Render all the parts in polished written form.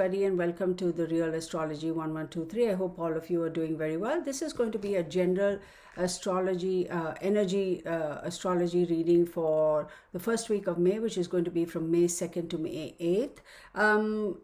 everybody, and welcome to the Real Astrology 1123. I hope all of you are doing very well. This is going to be a general astrology, energy astrology reading for the first week of May, which is going to be from May 2nd to May 8th.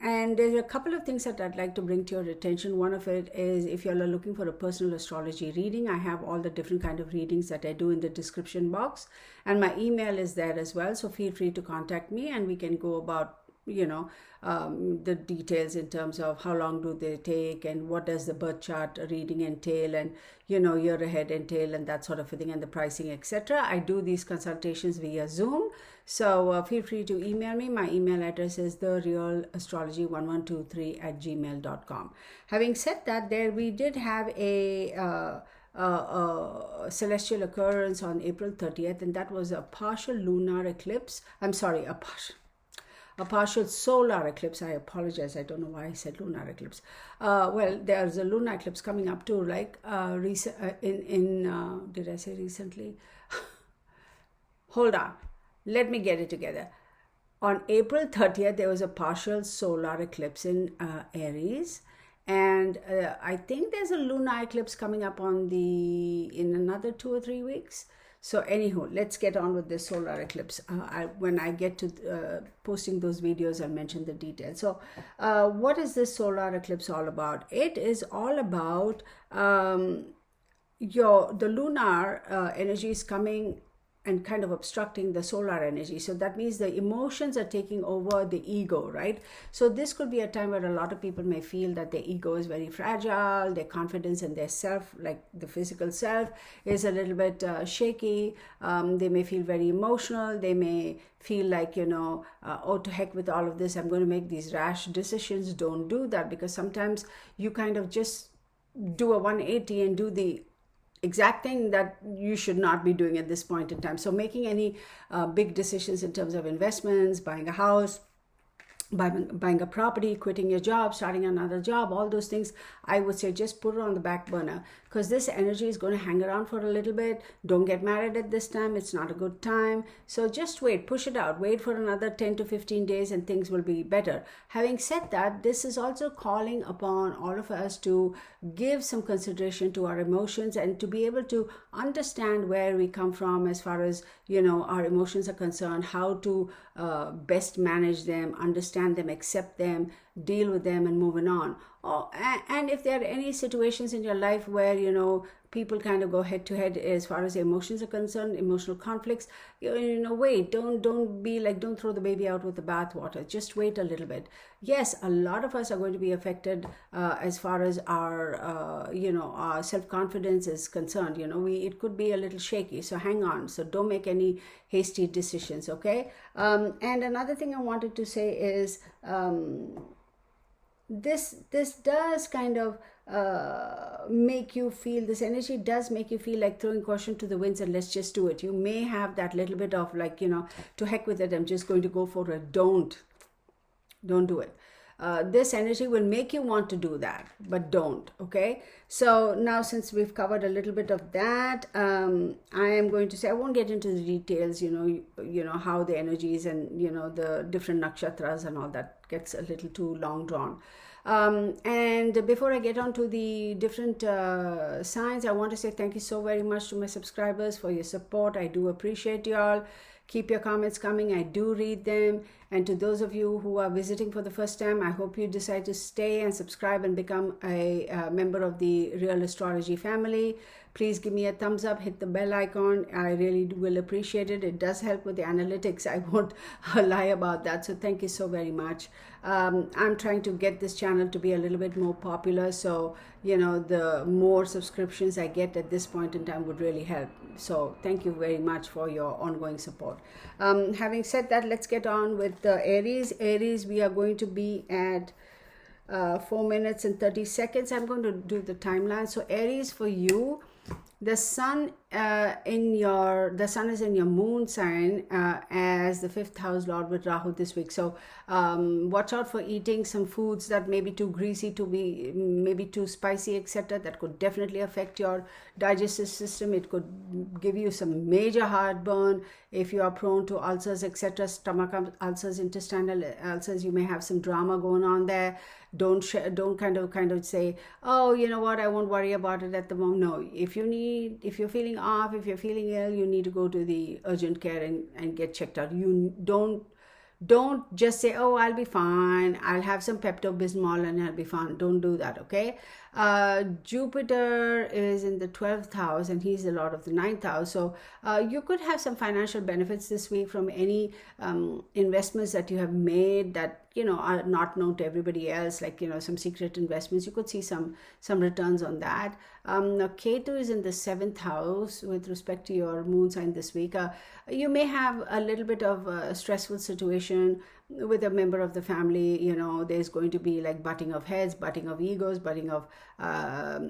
And there's a couple of things that I'd like to bring to your attention. One of it is, if you're looking for a personal astrology reading, I have all the different kind of readings that I do in the description box, and my email is there as well. So feel free to contact me, and we can go about the details in terms of how long do they take, and what does the birth chart reading entail, and year ahead entail, and that sort of a thing, and the pricing, etc. I do these consultations via Zoom, so feel free to email me. My email address is therealastrology1123@gmail.com. Having said that, there we did have a celestial occurrence on April 30th, and that was a partial lunar eclipse. I'm sorry, a partial solar eclipse. I apologize. I don't know why I said lunar eclipse. Well, there's a lunar eclipse coming up too, did I say recently? Hold on. Let me get it together. On April 30th, there was a partial solar eclipse in Aries. And I think there's a lunar eclipse coming up in another 2 or 3 weeks. So anywho, let's get on with this solar eclipse. When I get to posting those videos, I'll mention the details. So what is this solar eclipse all about? It is all about the lunar energy is coming and kind of obstructing the solar energy. So that means the emotions are taking over the ego, right? So this could be a time where a lot of people may feel that their ego is very fragile, their confidence in their self, like the physical self, is a little bit shaky. They may feel very emotional. They may feel like, oh, to heck with all of this, I'm going to make these rash decisions. Don't do that, because sometimes you kind of just do a 180 and do the exact thing that you should not be doing at this point in time. So making any big decisions in terms of investments, buying a house, buying a property, quitting your job, starting another job, all those things, I would say just put it on the back burner, because this energy is going to hang around for a little bit. Don't get married at this time. It's not a good time. So just wait, push it out, wait for another 10 to 15 days and things will be better. Having said that, this is also calling upon all of us to give some consideration to our emotions and to be able to understand where we come from as far as, our emotions are concerned, how to best manage them, understand them, accept them, deal with them, and moving on. And if there are any situations in your life where people kind of go head to head as far as emotions are concerned, emotional conflicts, wait, don't be like, don't throw the baby out with the bathwater. Just wait a little bit. Yes, a lot of us are going to be affected as far as our our self-confidence is concerned. It could be a little shaky, so hang on. So don't make any hasty decisions, okay? And another thing I wanted to say is this does kind of make you feel, this energy does make you feel like throwing caution to the winds and let's just do it. You may have that little bit of like, to heck with it, I'm just going to go for it. Don't do it. This energy will make you want to do that, but don't, okay? So now, since we've covered a little bit of that, I am going to say, I won't get into the details, how the energies and, the different nakshatras and all that gets a little too long drawn. And before I get on to the different signs, I want to say thank you so very much to my subscribers for your support. I do appreciate you all. Keep your comments coming. I do read them. And to those of you who are visiting for the first time, I hope you decide to stay and subscribe and become a member of the Real Astrology family. Please give me a thumbs up, hit the bell icon. I really will appreciate it. It does help with the analytics. I won't lie about that. So thank you so very much. I'm trying to get this channel to be a little bit more popular. So, the more subscriptions I get at this point in time would really help. So thank you very much for your ongoing support. Having said that, let's get on with the Aries. Aries, we are going to be at 4 minutes and 30 seconds. I'm going to do the timeline. So Aries, for you, the sun the sun is in your moon sign as the 5th house lord with Rahu this week. So watch out for eating some foods that may be too greasy, maybe too spicy, etc. That could definitely affect your digestive system. It could give you some major heartburn. If you are prone to ulcers, etc., stomach ulcers, intestinal ulcers, you may have some drama going on there. Don't kind of say, oh, you know what, I won't worry about it at the moment. No, if you're feeling off, if you're feeling ill, you need to go to the urgent care and get checked out. You don't just say, oh, I'll be fine, I'll have some Pepto-Bismol and I'll be fine. Don't do that, okay? Jupiter is in the 12th house and he's the lord of the 9th house. So you could have some financial benefits this week from any investments that you have made that, you know, are not known to everybody else, like, you know, some secret investments. You could see some returns on that. Now Ketu is in the 7th house with respect to your moon sign this week. You may have a little bit of a stressful situation with a member of the family. You know, there's going to be like butting of heads, butting of egos, butting of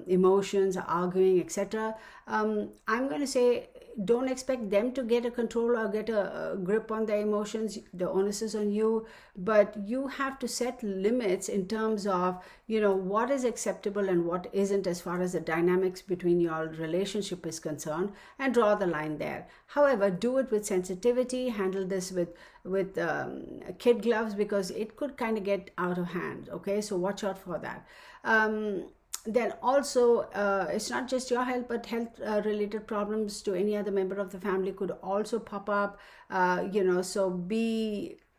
emotions, arguing, etc. I'm going to say, don't expect them to get a control or get a grip on their emotions. The onus is on you, but you have to set limits in terms of, you know, what is acceptable and what isn't as far as the dynamics between your relationship is concerned, and draw the line there. However, do it with sensitivity. Handle this with kid gloves, because it could kind of get out of hand. Okay, so watch out for that. Then also, it's not just your health, but health related problems to any other member of the family could also pop up, you know, so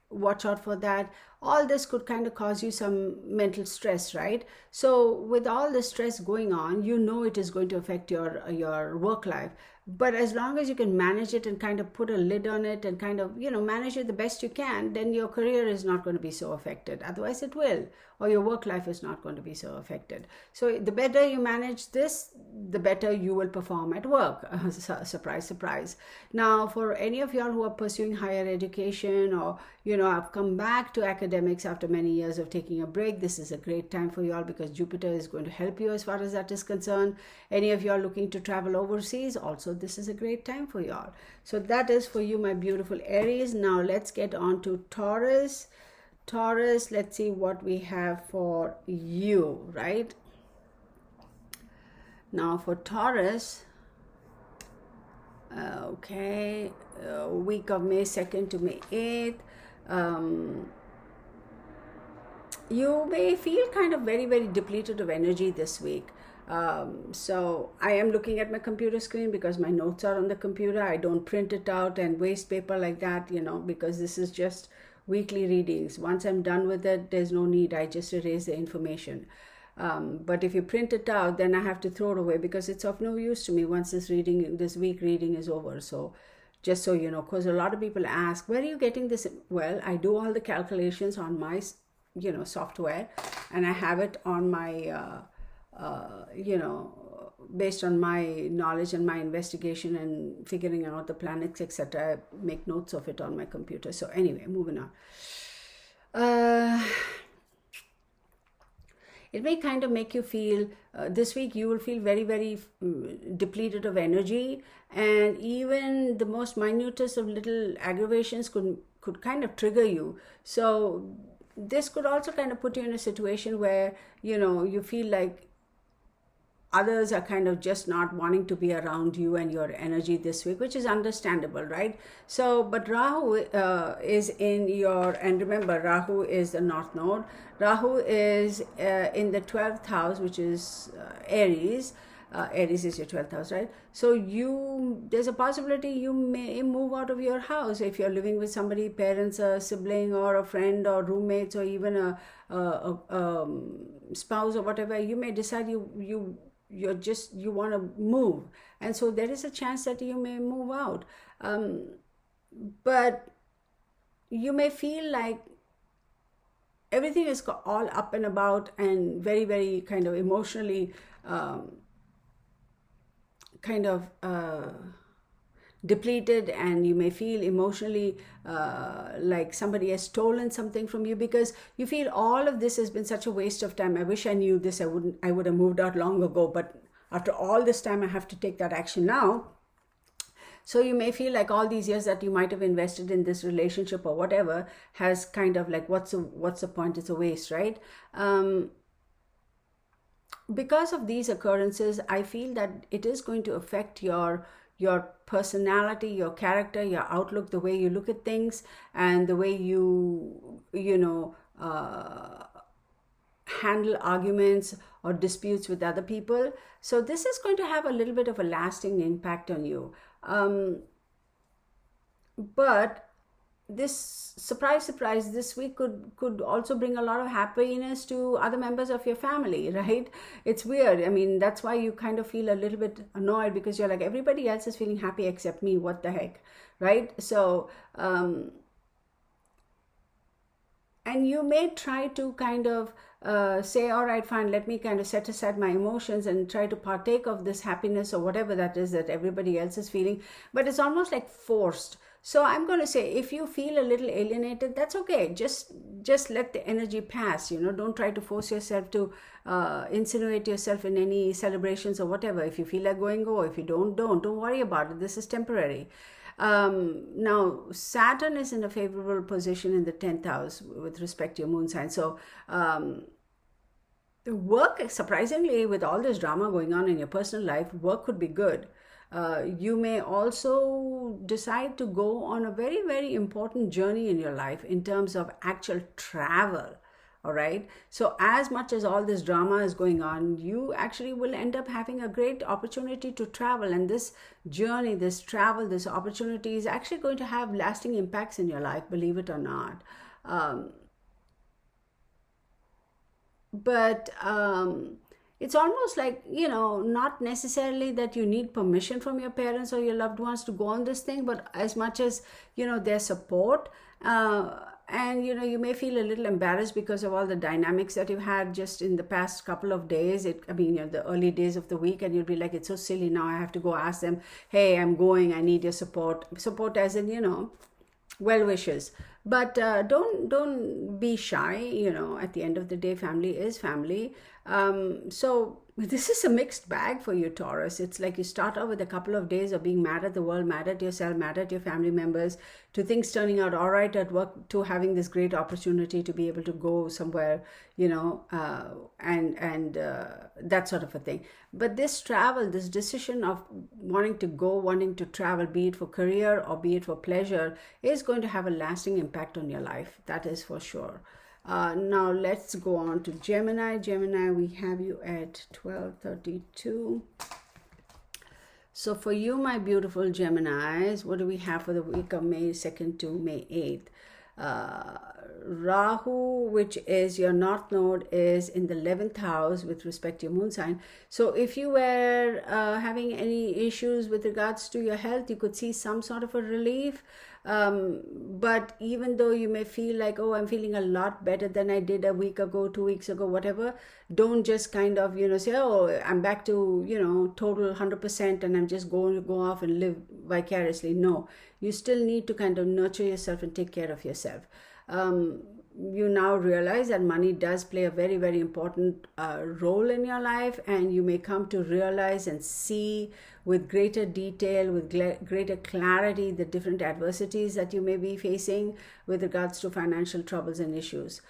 watch out for that. All this could kind of cause you some mental stress, right? So with all the stress going on, you know it is going to affect your work life. But as long as you can manage it and kind of put a lid on it and kind of, you know, manage it the best you can, then your career is not going to be so affected. Otherwise it will, or your work life is not going to be so affected. So the better you manage this, the better you will perform at work. Surprise, surprise. Now, for any of y'all who are pursuing higher education, or, you know, have come back to academics after many years of taking a break, this is a great time for y'all, because Jupiter is going to help you as far as that is concerned. Any of y'all looking to travel overseas, also this is a great time for y'all. So that is for you, my beautiful Aries. Now let's get on to Taurus. Taurus, let's see what we have for you, right? Now for Taurus, okay, week of May 2nd to May 8th, you may feel kind of very, very depleted of energy this week. So I am looking at my computer screen because my notes are on the computer. I don't print it out and waste paper like that, you know, because this is just weekly readings. Once I'm done with it, there's no need. I just erase the information. But if you print it out, then I have to throw it away because it's of no use to me once this week reading is over. So just so you know, because a lot of people ask, where are you getting this? Well, I do all the calculations on my, you know, software, and I have it on my, you know, based on my knowledge and my investigation and figuring out the planets, etc. I make notes of it on my computer. So anyway, moving on. It may kind of make you feel, this week you will feel very, very depleted of energy, and even the most minutest of little aggravations could kind of trigger you. So this could also kind of put you in a situation where, you know, you feel like others are kind of just not wanting to be around you and your energy this week, which is understandable, right? So, but Rahu is in your, and remember, Rahu is the North Node. Rahu is in the 12th house, which is Aries. Aries is your 12th house, right? So there's a possibility you may move out of your house if you're living with somebody, parents, a sibling, or a friend, or roommates, or even a spouse or whatever. You may decide you want to move, and so there is a chance that you may move out, but you may feel like everything is all up and about and very, very kind of emotionally depleted, and you may feel emotionally like somebody has stolen something from you, because you feel all of this has been such a waste of time. I wish I knew this. I would have moved out long ago, but after all this time I have to take that action now. So you may feel like all these years that you might have invested in this relationship or whatever has kind of like, what's the point? It's a waste, right? Because of these occurrences, I feel that it is going to affect your personality, your character, your outlook, the way you look at things, and the way you handle arguments or disputes with other people. So this is going to have a little bit of a lasting impact on you. But this surprise, this week could also bring a lot of happiness to other members of your family, right? It's weird. I mean, that's why you kind of feel a little bit annoyed, because you're like, everybody else is feeling happy except me. What the heck, right? So and you may try to kind of say, all right, fine, let me kind of set aside my emotions and try to partake of this happiness or whatever that is that everybody else is feeling, but it's almost like forced. So I'm going to say, if you feel a little alienated, that's okay. Just let the energy pass. Don't try to force yourself to insinuate yourself in any celebrations or whatever. If you feel like going, go. If you don't worry about it. This is temporary. Now Saturn is in a favorable position in the 10th house with respect to your moon sign. So the work, surprisingly, with all this drama going on in your personal life, work could be good. You may also decide to go on a very, very important journey in your life in terms of actual travel. All right. So as much as all this drama is going on, you actually will end up having a great opportunity to travel. And this journey, this travel, this opportunity is actually going to have lasting impacts in your life, believe it or not. But it's almost like, not necessarily that you need permission from your parents or your loved ones to go on this thing, but as much as, their support. And, you may feel a little embarrassed because of all the dynamics that you've had just in the past couple of days. The early days of the week, and you'll be like, it's so silly now. I have to go ask them, hey, I'm going, I need your support. Support as in, well wishes. But don't be shy. At the end of the day, family is family. So this is a mixed bag for you, Taurus. It's like you start off with a couple of days of being mad at the world, mad at yourself, mad at your family members, to things turning out all right at work, to having this great opportunity to be able to go somewhere, and that sort of a thing. But this travel, this decision of wanting to travel, be it for career or be it for pleasure, is going to have a lasting impact on your life. That is for sure. Now let's go on to Gemini. Gemini, we have you at 12:32. So for you, my beautiful Geminis, what do we have for the week of May 2nd to May 8th? Rahu, which is your North Node, is in the 11th house with respect to your moon sign. So if you were having any issues with regards to your health, you could see some sort of a relief. But even though you may feel like, oh, I'm feeling a lot better than I did a week ago, 2 weeks ago, whatever, don't just kind of, say, oh, I'm back to, total 100% and I'm just going to go off and live vicariously. No, you still need to kind of nurture yourself and take care of yourself. You now realize that money does play a very, very important role in your life, and you may come to realize and see with greater detail, with greater clarity, the different adversities that you may be facing with regards to financial troubles and issues.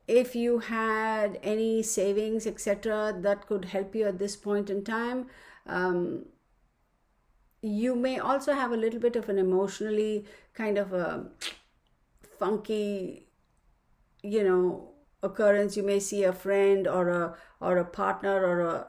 If you had any savings, etc., that could help you at this point in time. You may also have a little bit of an emotionally kind of a funky, occurrence. You may see a friend or a partner or a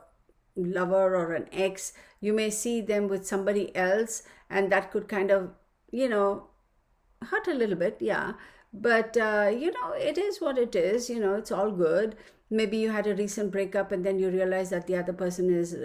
lover or an ex. You may see them with somebody else, and that could kind of, hurt a little bit, yeah. But, it is what it is, it's all good. Maybe you had a recent breakup and then you realize that the other person is,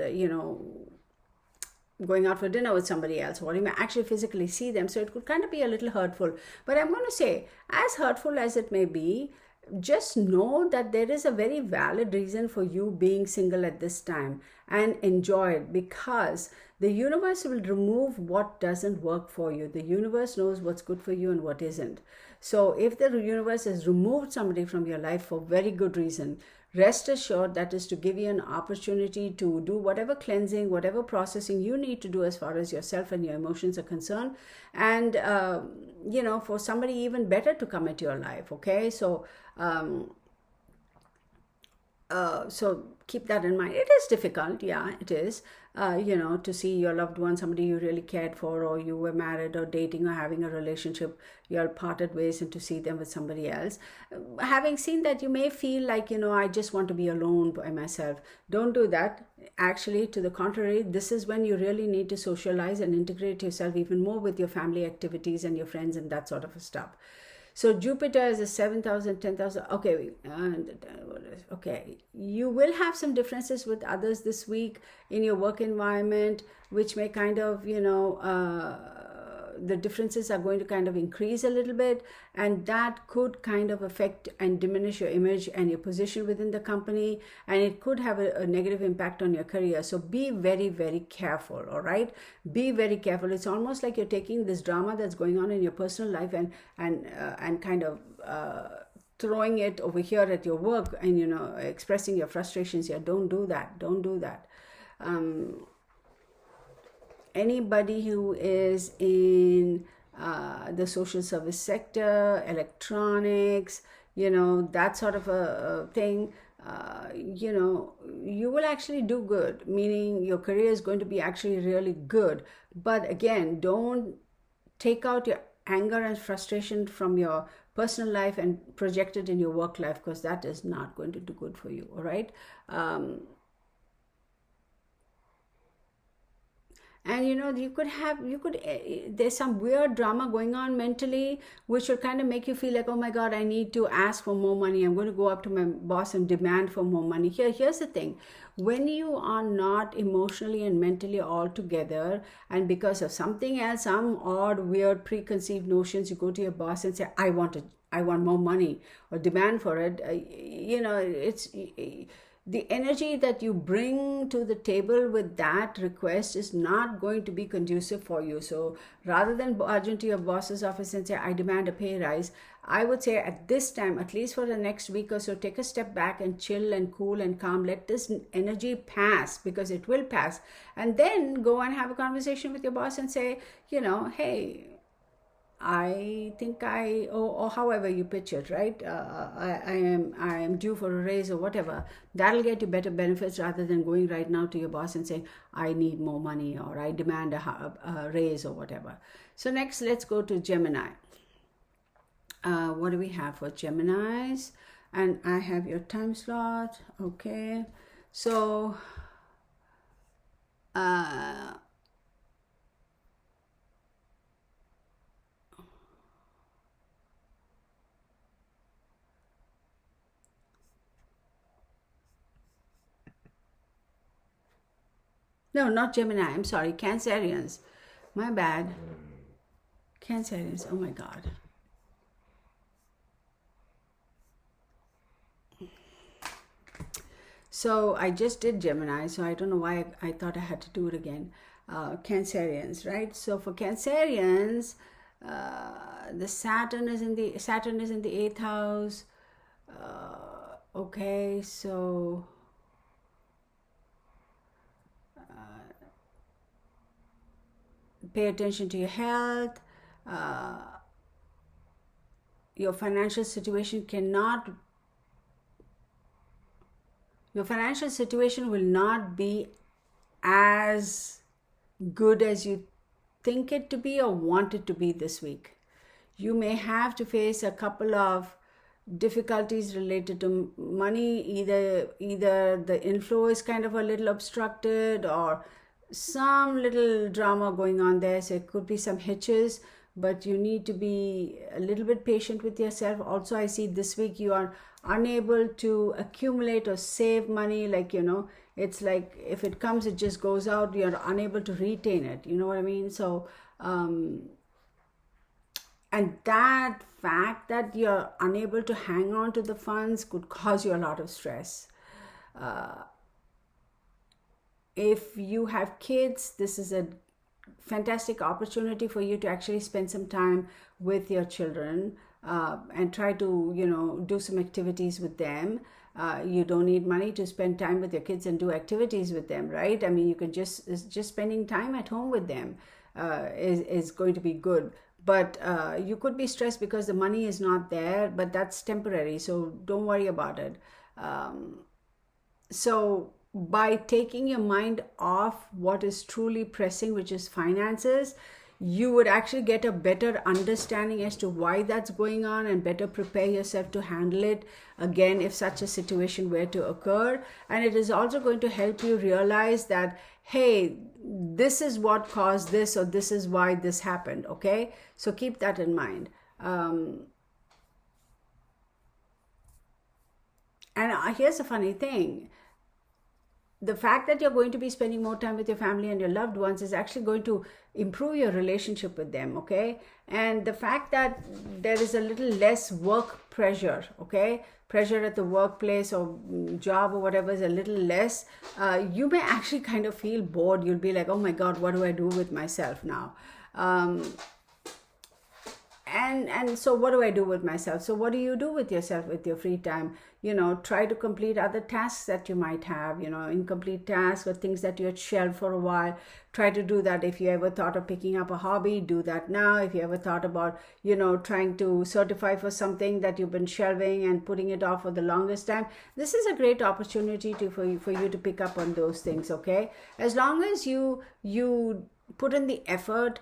going out for dinner with somebody else, or you may actually physically see them. So it could kind of be a little hurtful. But I'm going to say, as hurtful as it may be, just know that there is a very valid reason for you being single at this time, and enjoy it, because the universe will remove what doesn't work for you. The universe knows what's good for you and what isn't. So if the universe has removed somebody from your life for very good reason, rest assured that is to give you an opportunity to do whatever cleansing, whatever processing you need to do as far as yourself and your emotions are concerned, and you know, for somebody even better to come into your life. Okay, so so keep that in mind. It is difficult, yeah, it is, you know, to see your loved one, somebody you really cared for, or you were married or dating or having a relationship, you all parted ways, and to see them with somebody else. Having seen that, you may feel like, you know, I just want to be alone by myself. Don't do that. Actually, to the contrary, this is when you really need to socialize and integrate yourself even more with your family activities and your friends and that sort of stuff. So Jupiter is a 7,000, 10,000. Okay, okay. You will have some differences with others this week in your work environment, which may kind of, you know, the differences are going to kind of increase a little bit, and that could kind of affect and diminish your image and your position within the company, and it could have a negative impact on your career. So be very, very careful. All right, be very careful. It's almost like you're taking this drama that's going on in your personal life and kind of throwing it over here at your work, and, you know, expressing your frustrations here. Don't do that. Don't do that. Anybody who is in the social service sector, electronics, you know, that sort of a thing, you know, you will actually do good, meaning your career is going to be actually really good. But again, don't take out your anger and frustration from your personal life and project it in your work life, because that is not going to do good for you. All right. And, you know, there's some weird drama going on mentally, which will kind of make you feel like, oh my God, I need to ask for more money. I'm going to go up to my boss and demand for more money. Here's the thing. When you are not emotionally and mentally all together, and because of something else, some odd, weird, preconceived notions, you go to your boss and say, I want more money, or demand for it, you know, it's... the energy that you bring to the table with that request is not going to be conducive for you. So rather than barge into your boss's office and say, I demand a pay rise, I would say at this time, at least for the next week or so, take a step back and chill and cool and calm. Let this energy pass, because it will pass. And then go and have a conversation with your boss and say, you know, hey, I think or however you pitch it, right? I am due for a raise or whatever. That'll get you better benefits, rather than going right now to your boss and saying, I need more money, or I demand a raise or whatever. So next, let's go to Gemini. What do we have for Geminis? And I have your time slot. Okay. So, no, not Gemini. I'm sorry. Cancerians. My bad. Cancerians. Oh my God. So I just did Gemini, so I don't know why I thought I had to do it again. Cancerians, right? So for Cancerians, the Saturn is in the 8th house. Okay, so pay attention to your health. Your financial situation will not be as good as you think it to be or want it to be this week. You may have to face a couple of difficulties related to money. Either the inflow is kind of a little obstructed, or some little drama going on there. So it could be some hitches, but you need to be a little bit patient with yourself. Also, I see this week you are unable to accumulate or save money. Like, you know, it's like if it comes, it just goes out. You're unable to retain it. You know what I mean? So, and that fact that you're unable to hang on to the funds could cause you a lot of stress. If you have kids, this is a fantastic opportunity for you to actually spend some time with your children. and try to, you know, do some activities with them. You don't need money to spend time with your kids and do activities with them, right? I mean, you can just spending time at home with them is going to be good. But you could be stressed because the money is not there, but that's temporary, so don't worry about it. So by taking your mind off what is truly pressing, which is finances, you would actually get a better understanding as to why that's going on and better prepare yourself to handle it again if such a situation were to occur. And it is also going to help you realize that, hey, this is what caused this, or this is why this happened. Okay, so keep that in mind. And here's a funny thing. The fact that you're going to be spending more time with your family and your loved ones is actually going to improve your relationship with them, okay? And the fact that there is a little less work pressure, okay? Pressure at the workplace or job or whatever is a little less. You may actually kind of feel bored. You'll be like, oh my God, what do I do with myself now? And so what do I do with myself? So what do you do with yourself with your free time? You know, try to complete other tasks that you might have, you know, incomplete tasks or things that you had shelved for a while. Try to do that. If you ever thought of picking up a hobby, do that now. If you ever thought about, you know, trying to certify for something that you've been shelving and putting it off for the longest time, this is a great opportunity for you to pick up on those things, okay? As long as you put in the effort,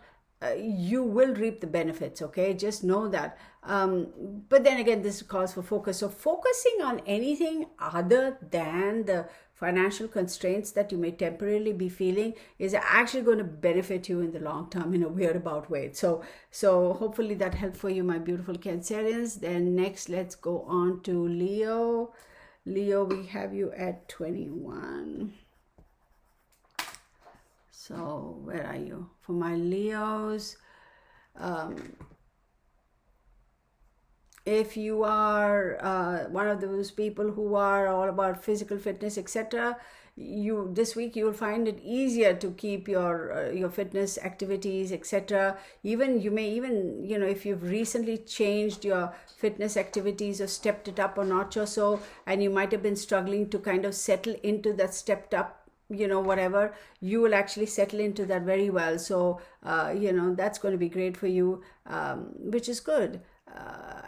you will reap the benefits, okay? Just know that. But then again, this calls for focus. So focusing on anything other than the financial constraints that you may temporarily be feeling is actually going to benefit you in the long term in a weird about way. So hopefully that helped for you, my beautiful Cancerians. Then next, let's go on to Leo. Leo, we have you at 21. So where are you? For my Leos, if you are one of those people who are all about physical fitness, etc., this week you will find it easier to keep your fitness activities, etc. You may even, you know, if you've recently changed your fitness activities or stepped it up a notch or so, and you might have been struggling to kind of settle into that stepped up, you know, whatever, you will actually settle into that very well. So, you know, that's going to be great for you, which is good.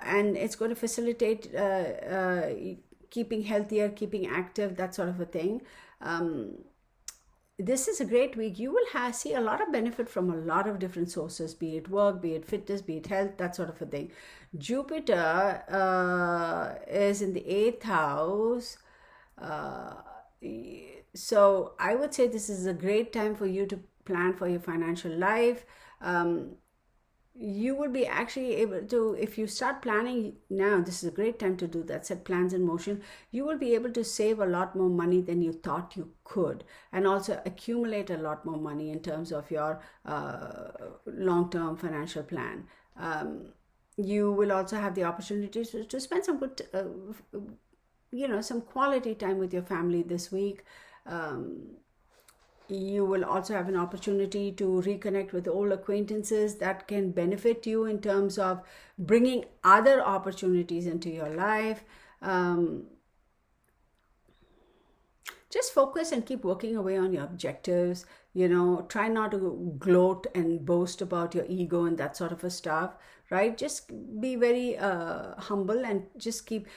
And it's going to facilitate keeping healthier, keeping active, that sort of a thing. This is a great week. You will see a lot of benefit from a lot of different sources, be it work, be it fitness, be it health, that sort of a thing. Jupiter is in the 8th house. So I would say this is a great time for you to plan for your financial life. You will be actually able to, if you start planning now, this is a great time to do that, set plans in motion. You will be able to save a lot more money than you thought you could, and also accumulate a lot more money in terms of your long-term financial plan. You will also have the opportunity to spend some good, you know, some quality time with your family this week. You will also have an opportunity to reconnect with old acquaintances that can benefit you in terms of bringing other opportunities into your life. Just focus and keep working away on your objectives. You know, try not to gloat and boast about your ego and that sort of a stuff, right? Just be very humble and just keep...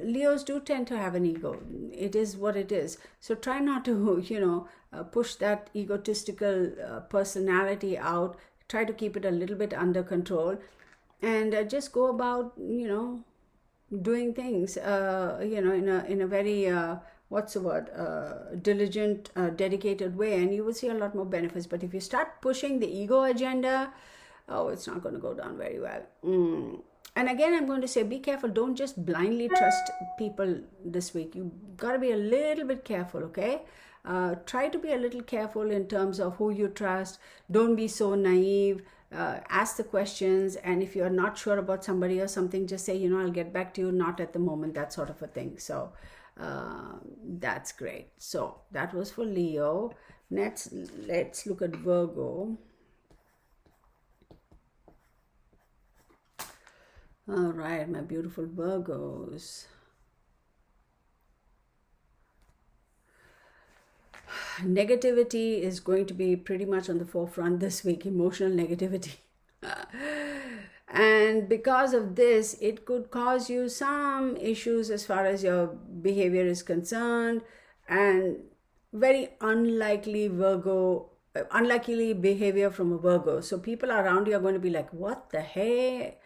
Leos do tend to have an ego. It is what it is. So try not to, you know, push that egotistical personality out. Try to keep it a little bit under control, and just go about, you know, doing things, you know, in a very... what's the word, diligent, dedicated way, and you will see a lot more benefits. But if you start pushing the ego agenda, oh, it's not going to go down very well. And again, I'm going to say, be careful. Don't just blindly trust people this week. You got to be a little bit careful, okay? Try to be a little careful in terms of who you trust. Don't be so naive. Ask the questions, and if you're not sure about somebody or something, just say, you know, I'll get back to you, not at the moment, that sort of a thing. So that's great. So that was for Leo. Let's look at Virgo. All right, my beautiful Virgos. Negativity is going to be pretty much on the forefront this week, emotional negativity. And because of this, it could cause you some issues as far as your behavior is concerned, and very unlikely behavior from a Virgo. So people around you are going to be like, what the heck?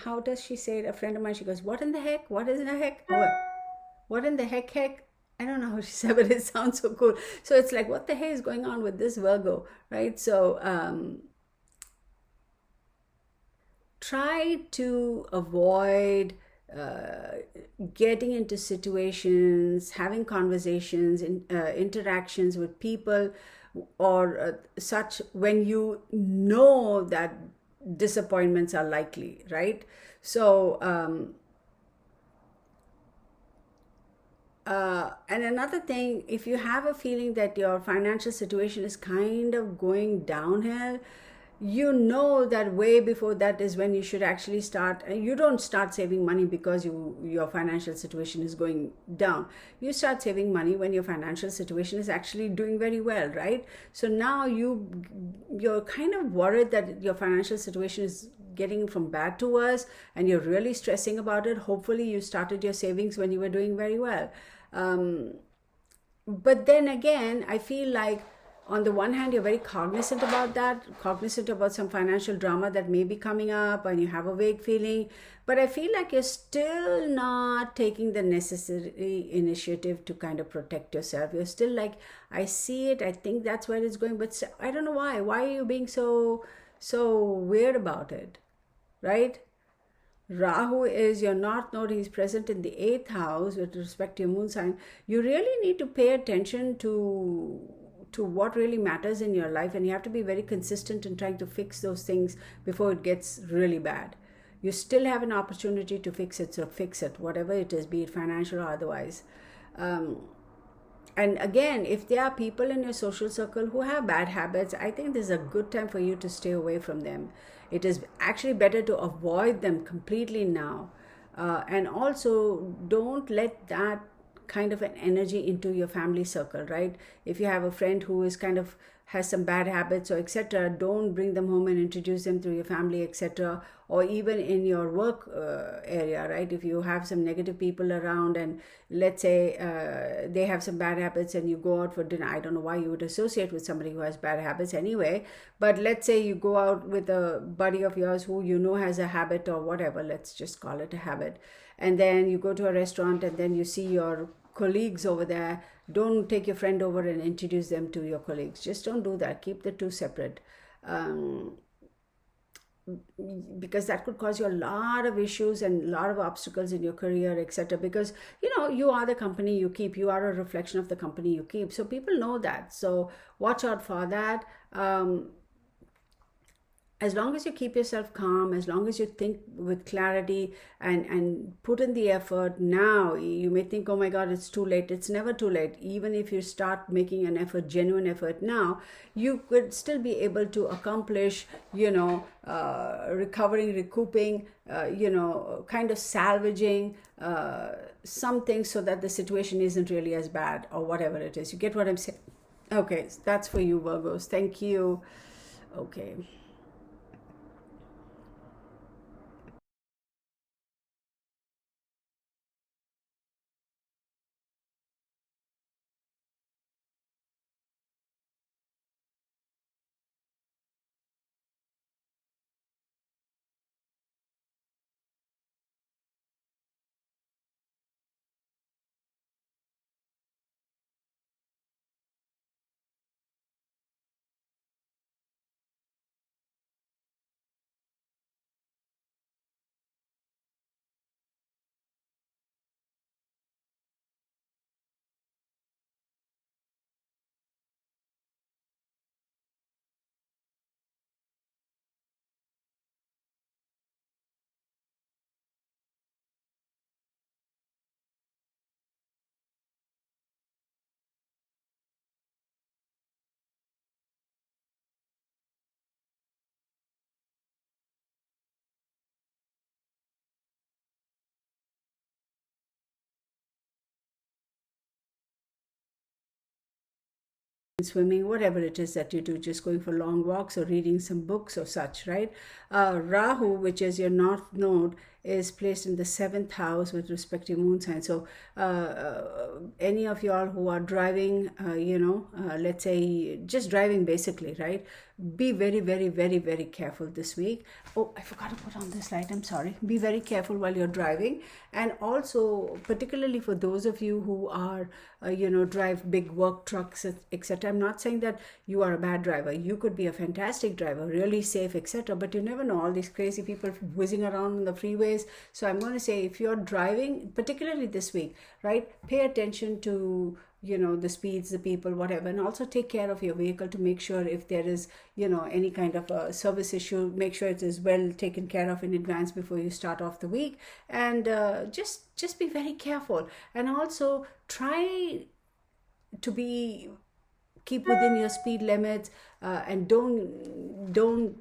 How does she say it? A friend of mine, she goes, what in the heck? What is in the heck? What in the heck? I don't know how she said, but it sounds so cool. So it's like, what the heck is going on with this Virgo, right? So try to avoid uh, getting into situations, having conversations, interactions with people, or such when you know that disappointments are likely, right? So, and another thing, if you have a feeling that your financial situation is kind of going downhill, you know that way before that is when you should actually start. You don't start saving money because your financial situation is going down. You start saving money when your financial situation is actually doing very well, right? So now you're kind of worried that your financial situation is getting from bad to worse, and you're really stressing about it. Hopefully you started your savings when you were doing very well. um, but then again, I feel like on the one hand, you're very cognizant about that, cognizant about some financial drama that may be coming up, and you have a vague feeling. But I feel like you're still not taking the necessary initiative to kind of protect yourself. You're still like, I see it, I think that's where it's going, but I don't know why. Why are you being so weird about it, right? Rahu is your north node. He's present in the eighth house with respect to your moon sign. You really need to pay attention to what really matters in your life, and you have to be very consistent in trying to fix those things before it gets really bad. You still have an opportunity to fix it, so fix it, whatever it is, be it financial or otherwise. Um, and again, if there are people in your social circle who have bad habits, I think this is a good time for you to stay away from them. It is actually better to avoid them completely now. And also, don't let that kind of an energy into your family circle, right? If you have a friend who is kind of has some bad habits or etc., don't bring them home and introduce them to your family, etc. Or even in your work area, right? If you have some negative people around, and let's say they have some bad habits, and you go out for dinner, I don't know why you would associate with somebody who has bad habits anyway, but let's say you go out with a buddy of yours who you know has a habit or whatever, let's just call it a habit, and then you go to a restaurant and then you see your colleagues over there. Don't take your friend over and introduce them to your colleagues. Just don't do that. Keep the two separate. um, because that could cause you a lot of issues and a lot of obstacles in your career, etc. Because you are the company you keep. You are a reflection of the company you keep, so people know that. So watch out for that. As long as you keep yourself calm, as long as you think with clarity, and put in the effort now. You may think, oh my god, it's too late. It's never too late. Even if you start making an effort, genuine effort now, you could still be able to accomplish, recovering, recouping, kind of salvaging something, so that the situation isn't really as bad, or whatever it is. You get what I'm saying? Okay, that's for you, Virgos. Thank you. Okay. swimming, whatever it is that you do, just going for long walks or reading some books or such, right? Rahu, which is your north node, is placed in the 7th house with respect to your moon sign. So any of y'all who are driving, let's say just driving basically, right? Be very, very, very, very careful this week. Oh, I forgot to put on this light. I'm sorry. Be very careful while you're driving. And also, particularly for those of you who are, drive big work trucks, etc. I'm not saying that you are a bad driver. You could be a fantastic driver, really safe, etc. But you never know, all these crazy people whizzing around on the freeways. So I'm going to say, if you're driving, particularly this week, right, pay attention to the speeds, the people, whatever, and also take care of your vehicle to make sure if there is any kind of a service issue, make sure it is well taken care of in advance before you start off the week. And just be very careful, and also try to keep within your speed limits, and don't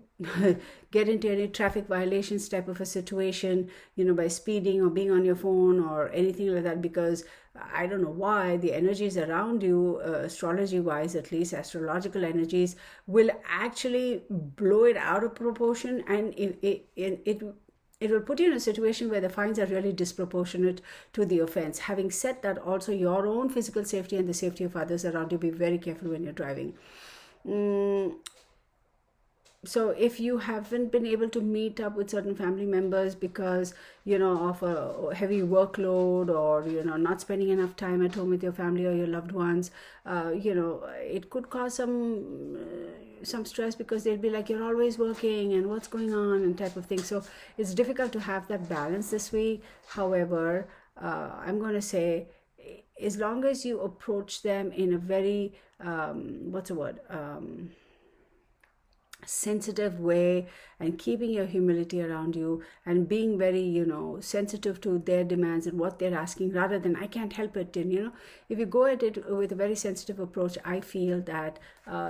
get into any traffic violations type of a situation, by speeding or being on your phone or anything like that, because I don't know why the energies around you, astrology wise, at least astrological energies, will actually blow it out of proportion, and it will put you in a situation where the fines are really disproportionate to the offense. Having said that, also your own physical safety and the safety of others around you, be very careful when you're driving. So if you haven't been able to meet up with certain family members because of a heavy workload, or not spending enough time at home with your family or your loved ones, it could cause some stress, because they'll be like, you're always working and what's going on, and type of thing. So it's difficult to have that balance this week. However, I'm going to say, as long as you approach them in a very sensitive way, and keeping your humility around you, and being very sensitive to their demands and what they're asking, rather than I can't help it. And if you go at it with a very sensitive approach, I feel that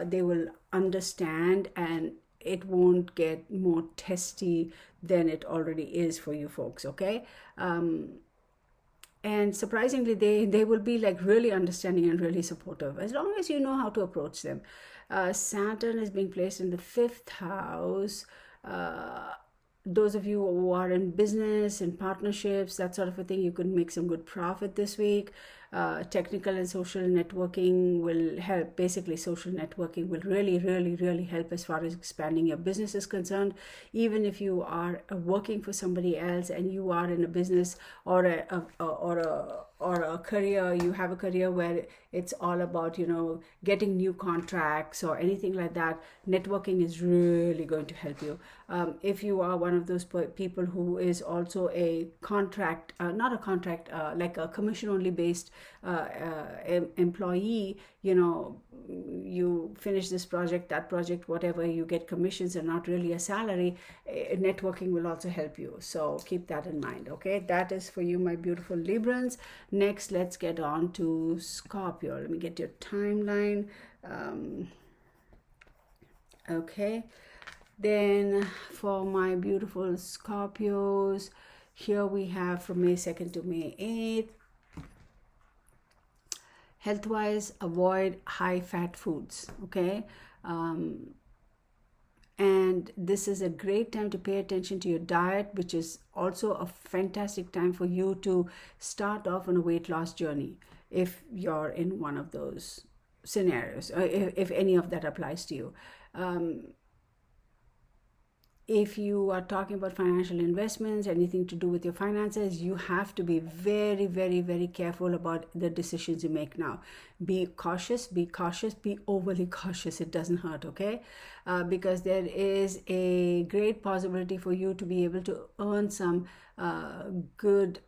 they will understand, and it won't get more testy than it already is for you folks. Okay. And surprisingly, they will be like really understanding and really supportive, as long as you know how to approach them. Saturn is being placed in the 5th house. Those of you who are in business and partnerships, that sort of a thing, you could make some good profit this week. Technical and social networking will help. Basically, social networking will really, really, really help as far as expanding your business is concerned. Even if you are working for somebody else and you are in a business or a career, you have a career where it's all about getting new contracts or anything like that, networking is really going to help you. If you are one of those people who is also a contract, not a contract, like a commission only based employee, you finish this project, that project, whatever, you get commissions and not really a salary, networking will also help you. So keep that in mind. Okay, that is for you, my beautiful Librans. Next, let's get on to Scorpio. Let me get your timeline. Okay, then for my beautiful Scorpios, here we have from May 2nd to May 8th. Health-wise, avoid high-fat foods, okay? And this is a great time to pay attention to your diet, which is also a fantastic time for you to start off on a weight loss journey, if you're in one of those scenarios, or if any of that applies to you. If you are talking about financial investments, anything to do with your finances, you have to be very, very, very careful about the decisions you make now. Be cautious, be overly cautious. It doesn't hurt, okay? Because there is a great possibility for you to be able to earn some good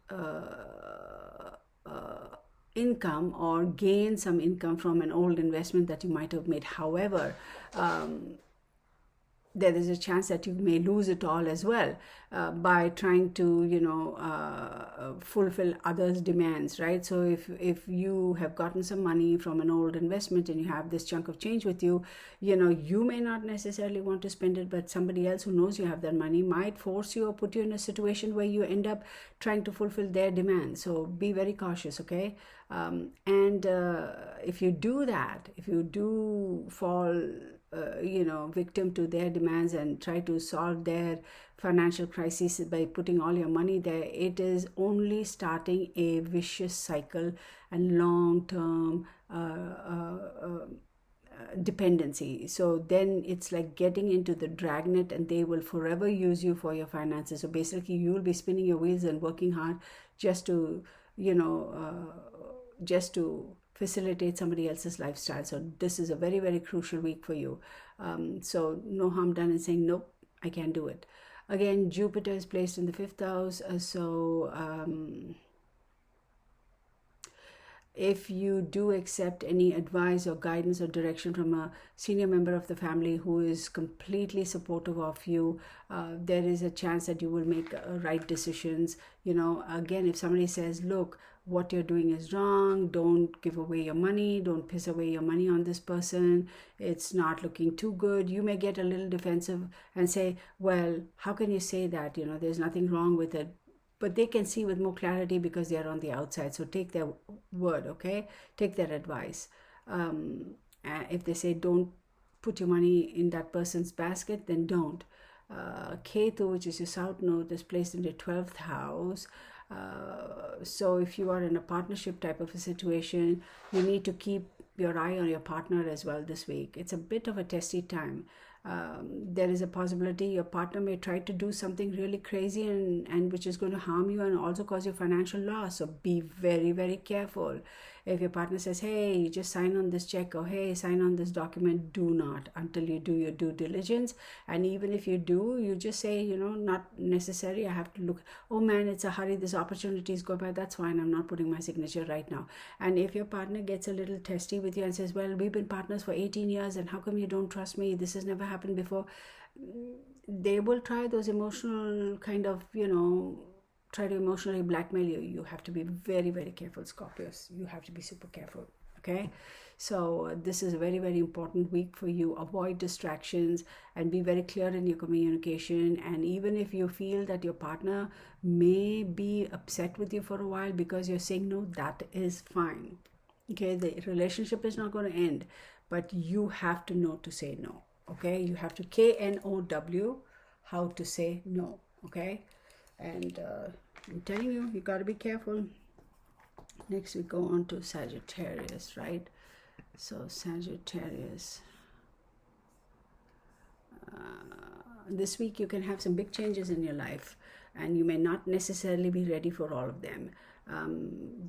income, or gain some income from an old investment that you might have made. However, there is a chance that you may lose it all as well by trying to, you know, fulfill others' demands, right? So if you have gotten some money from an old investment and you have this chunk of change with you, you know, you may not necessarily want to spend it, but somebody else who knows you have that money might force you or put you in a situation where you end up trying to fulfill their demands. So be very cautious, okay? If you do that, if you do fall you know, victim to their demands and try to solve their financial crisis by putting all your money there, it is only starting a vicious cycle and long-term dependency. So then it's like getting into the dragnet, and they will forever use you for your finances. So basically you will be spinning your wheels and working hard just to, you know, just to facilitate somebody else's lifestyle. So this is a very, very crucial week for you. So no harm done in saying, nope, I can't do it. Again, Jupiter is placed in the 5th house. If you do accept any advice or guidance or direction from a senior member of the family who is completely supportive of you, there is a chance that you will make right decisions. You know, again, if somebody says, look, what you're doing is wrong, don't give away your money, don't piss away your money on this person, it's not looking too good, you may get a little defensive and say, well, how can you say that? You know, there's nothing wrong with it. But they can see with more clarity because they're on the outside. So take their word, okay? Take their advice. If they say don't put your money in that person's basket, then don't. Ketu, which is your south node, is placed in the 12th house. So if you are in a partnership type of a situation, you need to keep your eye on your partner as well this week. It's a bit of a testy time. There is a possibility your partner may try to do something really crazy and which is going to harm you and also cause you financial loss. So be very, very careful. If your partner says, hey, just sign on this check, or hey, sign on this document, do not until you do your due diligence. And even if you do, you just say, you know, not necessary. I have to look, oh man, it's a hurry, this opportunity is going by, that's fine, I'm not putting my signature right now. And if your partner gets a little testy with you and says, well, we've been partners for 18 years and how come you don't trust me, this has never happened before, they will try those emotional kind of, you know, try to emotionally blackmail you. You have to be very, very careful, Scorpios. You have to be super careful, okay? So this is a very, very important week for you. Avoid distractions and be very clear in your communication. And even if you feel that your partner may be upset with you for a while because you're saying no, that is fine, okay? The relationship is not going to end, but you have to know to say no, okay? You have to KNOW, how to say no, okay? And I'm telling you, you got to be careful. Next we go on to Sagittarius, right? So Sagittarius, this week you can have some big changes in your life, and you may not necessarily be ready for all of them,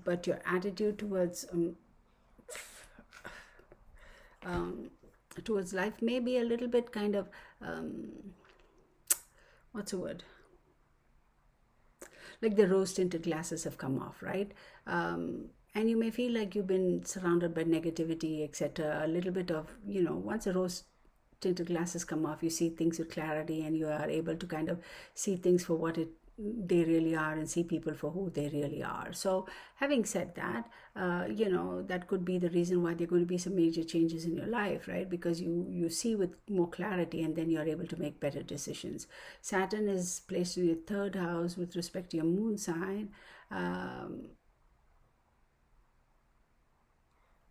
but your attitude towards life may be a little bit kind of what's the word, like the rose-tinted glasses have come off, right? And you may feel like you've been surrounded by negativity, etc. A little bit of, you know, once the rose-tinted glasses come off, you see things with clarity and you are able to kind of see things for what they really are and see people for who they really are. So having said that, you know, that could be the reason why there are going to be some major changes in your life, right? Because you see with more clarity and then you're able to make better decisions. Saturn is placed in your 3rd house with respect to your moon sign.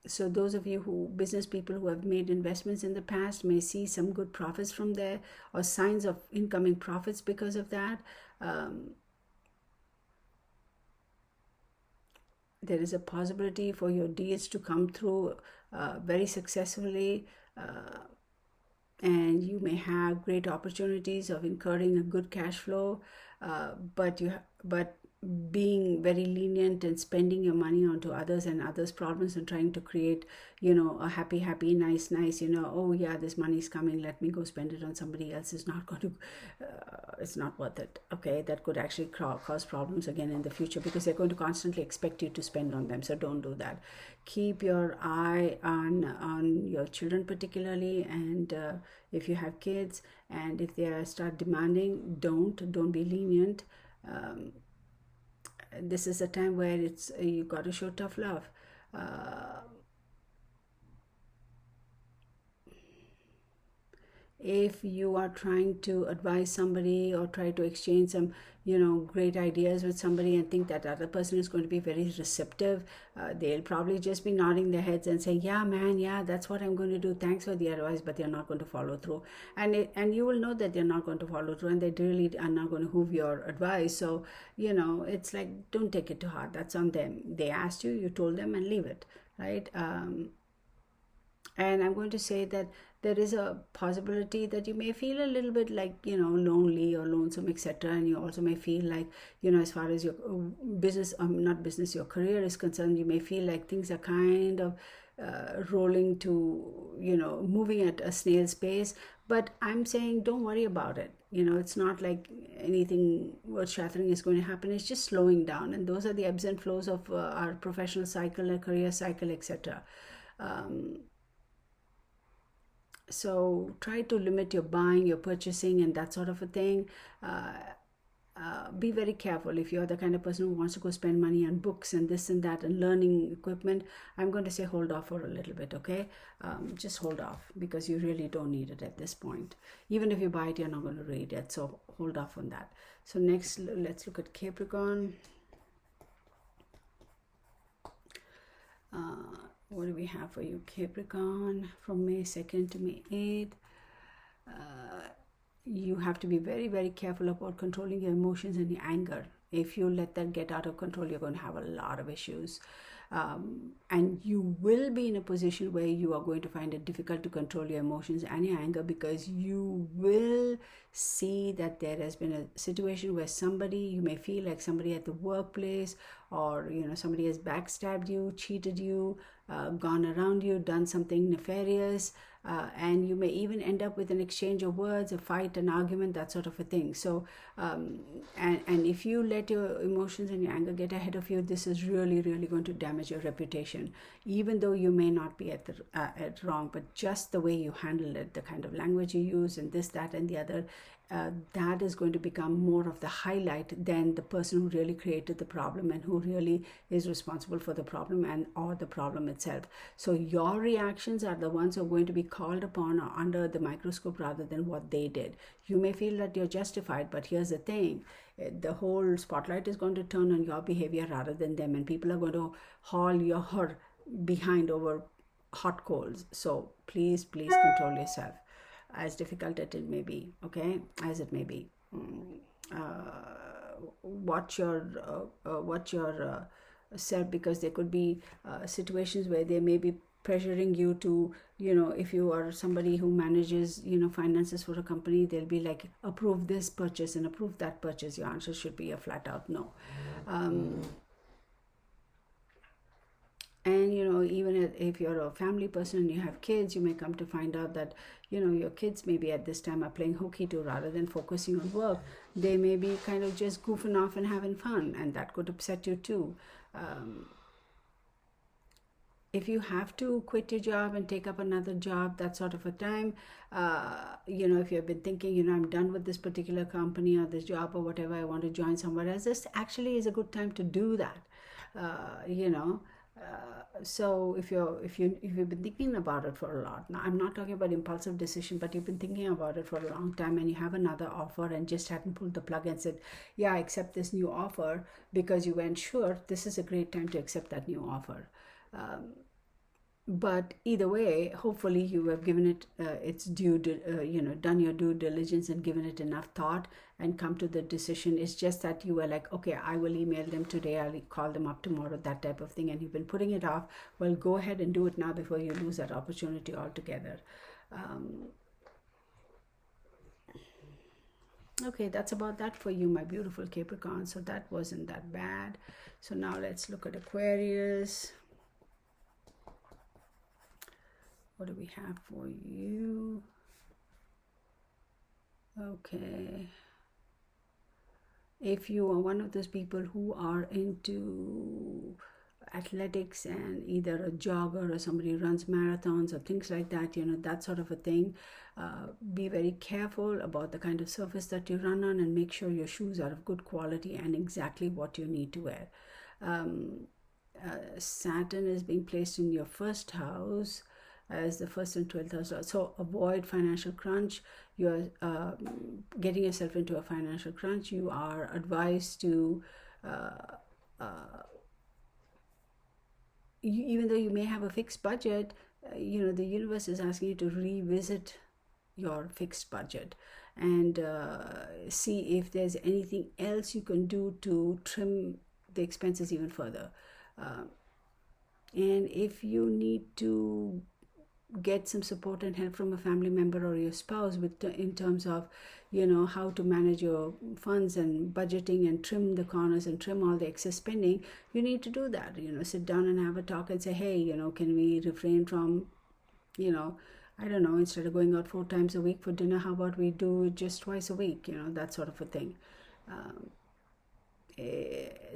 So those of you business people who have made investments in the past may see some good profits from there or signs of incoming profits because of that. There is a possibility for your deals to come through very successfully, and you may have great opportunities of incurring a good cash flow, but being very lenient and spending your money onto others and others' problems and trying to create, a happy, nice, oh yeah, this money is coming, let me go spend it on somebody else, is not going to, it's not worth it. Okay, that could actually cause problems again in the future, because they're going to constantly expect you to spend on them. So don't do that. Keep your eye on your children particularly, and if you have kids, and if they start demanding, don't be lenient. This is a time where it's you got to show tough love. If you are trying to advise somebody or try to exchange some great ideas with somebody and think that other person is going to be very receptive, they'll probably just be nodding their heads and saying, yeah man, yeah, that's what I'm going to do, thanks for the advice, but they're not going to follow through. And you will know that they're not going to follow through, and they really are not going to hoove your advice. So it's like, don't take it to heart. That's on them. They asked you, you told them, and leave it, right? And I'm going to say that there is a possibility that you may feel a little bit like, lonely or lonesome, etc. And you also may feel like, as far as your business, not business, your career is concerned, you may feel like things are kind of rolling to, moving at a snail's pace. But I'm saying, don't worry about it. It's not like anything earth-shattering is going to happen. It's just slowing down. And those are the ebbs and flows of our professional cycle, our career cycle, etc. So try to limit your buying, your purchasing, and that sort of a thing. Be very careful. If you're the kind of person who wants to go spend money on books and this and that and learning equipment, I'm going to say hold off for a little bit, okay? Just hold off, because you really don't need it at this point. Even if you buy it, you're not going to read it, so hold off on that. So next, let's look at Capricorn. What do we have for you, Capricorn, from May 2nd to May 8th? You have to be very, very careful about controlling your emotions and your anger. If you let that get out of control, you're going to have a lot of issues. And you will be in a position where you are going to find it difficult to control your emotions and your anger, because you will see that there has been a situation where you may feel like somebody at the workplace, or somebody has backstabbed you, cheated you, gone around you, done something nefarious, and you may even end up with an exchange of words, a fight, an argument, that sort of a thing. So and if you let your emotions and your anger get ahead of you, this is really, really going to damage your reputation, even though you may not be at wrong. But just the way you handle it, the kind of language you use, and this, that, and the other, that is going to become more of the highlight than the person who really created the problem and who really is responsible for the problem or the problem itself. So your reactions are the ones who are going to be called upon or under the microscope rather than what they did. You may feel that you're justified, but here's the thing. The whole spotlight is going to turn on your behavior rather than them, and people are going to haul your behind over hot coals. So please control yourself, as difficult as it may be, okay, as it may be. Watch your self, because there could be situations where they may be pressuring you to, if you are somebody who manages, finances for a company, they'll be like, approve this purchase and approve that purchase. Your answer should be a flat out no. And even if you're a family person and you have kids, you may come to find out that your kids maybe at this time are playing hooky too, rather than focusing on work. They may be kind of just goofing off and having fun, and that could upset you too. If you have to quit your job and take up another job, that sort of a time, if you've been thinking, I'm done with this particular company or this job or whatever, I want to join somewhere else, this actually is a good time to do that. So if you've been thinking about it for a lot, now I'm not talking about impulsive decision, but you've been thinking about it for a long time, and you have another offer and just hadn't pulled the plug and said, yeah, I accept this new offer, because you went, sure, this is a great time to accept that new offer. But either way, hopefully you have given it its due, done your due diligence and given it enough thought and come to the decision. It's just that you were like, okay, I will email them today, I'll call them up tomorrow, that type of thing, and you've been putting it off. Well, go ahead and do it now before you lose that opportunity altogether. Okay, that's about that for you, my beautiful Capricorn. So that wasn't that bad. So now let's look at Aquarius. What do we have for you? Okay. If you are one of those people who are into athletics and either a jogger or somebody who runs marathons or things like that, you know, that sort of a thing, be very careful about the kind of surface that you run on and make sure your shoes are of good quality and exactly what you need to wear. Saturn is being placed in your first house as the first and 12th house. So avoid financial crunch. You're getting yourself into a financial crunch. You are advised to even though you may have a fixed budget, you know, the universe is asking you to revisit your fixed budget and see if there's anything else you can do to trim the expenses even further. And if you need to get some support and help from a family member or your spouse with in terms of, you know, how to manage your funds and budgeting and trim the corners and trim all the excess spending, you need to do that. You know, sit down and have a talk and say, hey, you know, can we refrain from, you know, I don't know, instead of going out 4 times a week for dinner, how about we do it just twice a week, you know, that sort of a thing.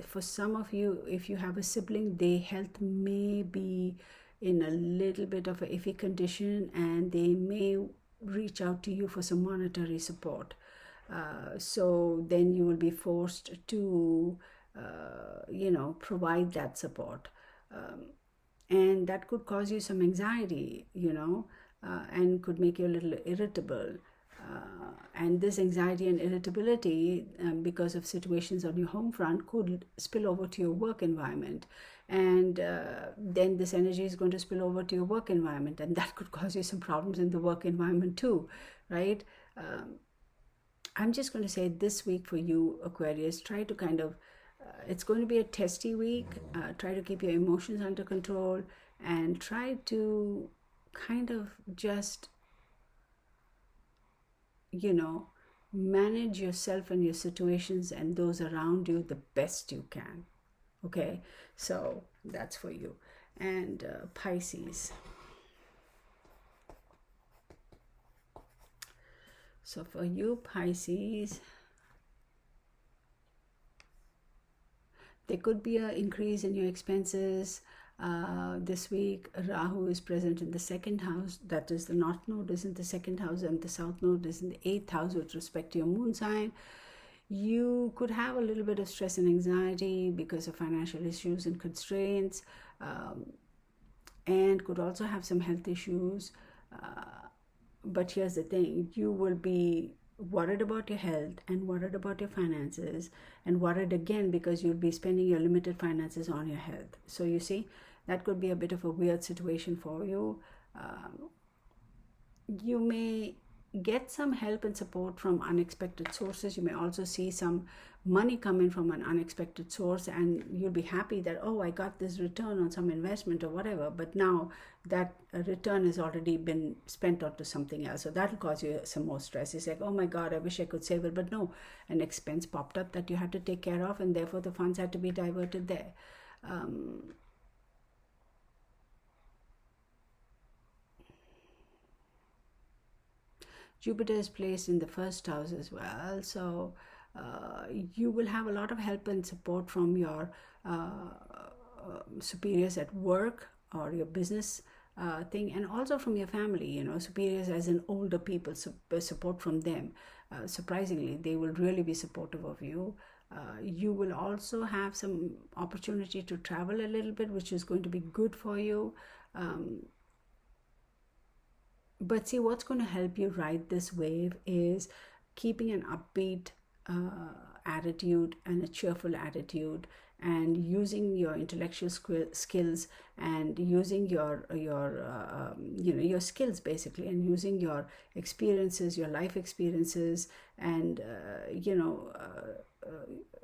For some of you, if you have a sibling, their health may be in a little bit of an iffy condition and they may reach out to you for some monetary support. So then you will be forced to, you know, provide that support. And that could cause you some anxiety, you know, and could make you a little irritable. And this anxiety and irritability, because of situations on your home front, could spill over to your work environment. And then this energy is going to spill over to your work environment, and that could cause you some problems in the work environment too, right? I'm just going to say this week for you, Aquarius, try to kind of, it's going to be a testy week. Try to keep your emotions under control and try to kind of just, you know, manage yourself and your situations and those around you the best you can. Okay, so that's for you. And Pisces. So for you, Pisces, there could be an increase in your expenses. This week, Rahu is present in the 2nd house. That is, the North Node is in the 2nd house and the South Node is in the 8th house with respect to your moon sign. You could have a little bit of stress and anxiety because of financial issues and constraints, and could also have some health issues. But here's the thing, you will be worried about your health and worried about your finances and worried again because you'll be spending your limited finances on your health. So you see, that could be a bit of a weird situation for you. You may get some help and support from unexpected sources. You may also see some money coming from an unexpected source and you'll be happy that, oh, I got this return on some investment or whatever, but now that return has already been spent onto something else. So that'll cause you some more stress. It's like, oh my God, I wish I could save it, but no, an expense popped up that you had to take care of and therefore the funds had to be diverted there. Jupiter is placed in the 1st house as well. So you will have a lot of help and support from your superiors at work or your business thing, and also from your family, you know, superiors as in older people, support from them. Surprisingly, they will really be supportive of you. You will also have some opportunity to travel a little bit, which is going to be good for you. But see, what's going to help you ride this wave is keeping an upbeat attitude and a cheerful attitude, and using your intellectual skills and using your you know, your skills basically, and using your experiences, your life experiences, and you know,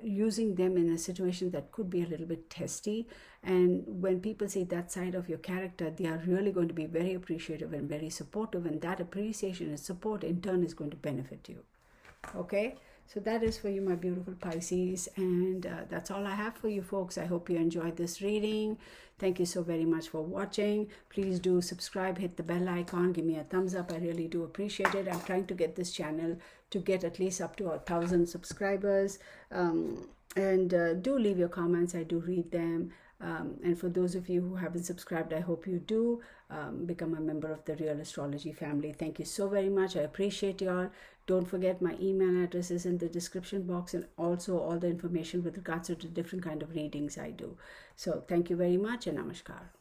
using them in a situation that could be a little bit testy. And when people see that side of your character, they are really going to be very appreciative and very supportive, and that appreciation and support in turn is going to benefit you. Okay, so that is for you, my beautiful Pisces, and that's all I have for you folks. I hope you enjoyed this reading. Thank you so very much for watching. Please do subscribe, hit the bell icon, give me a thumbs up. I really do appreciate it. I'm trying to get this channel to get at least up to 1,000 subscribers. And do leave your comments. I do read them. And for those of you who haven't subscribed, I hope you do become a member of the Real Astrology family. Thank you so very much. I appreciate y'all. Don't forget my email address is in the description box, and also all the information with regards to the different kind of readings I do. So thank you very much, and namaskar.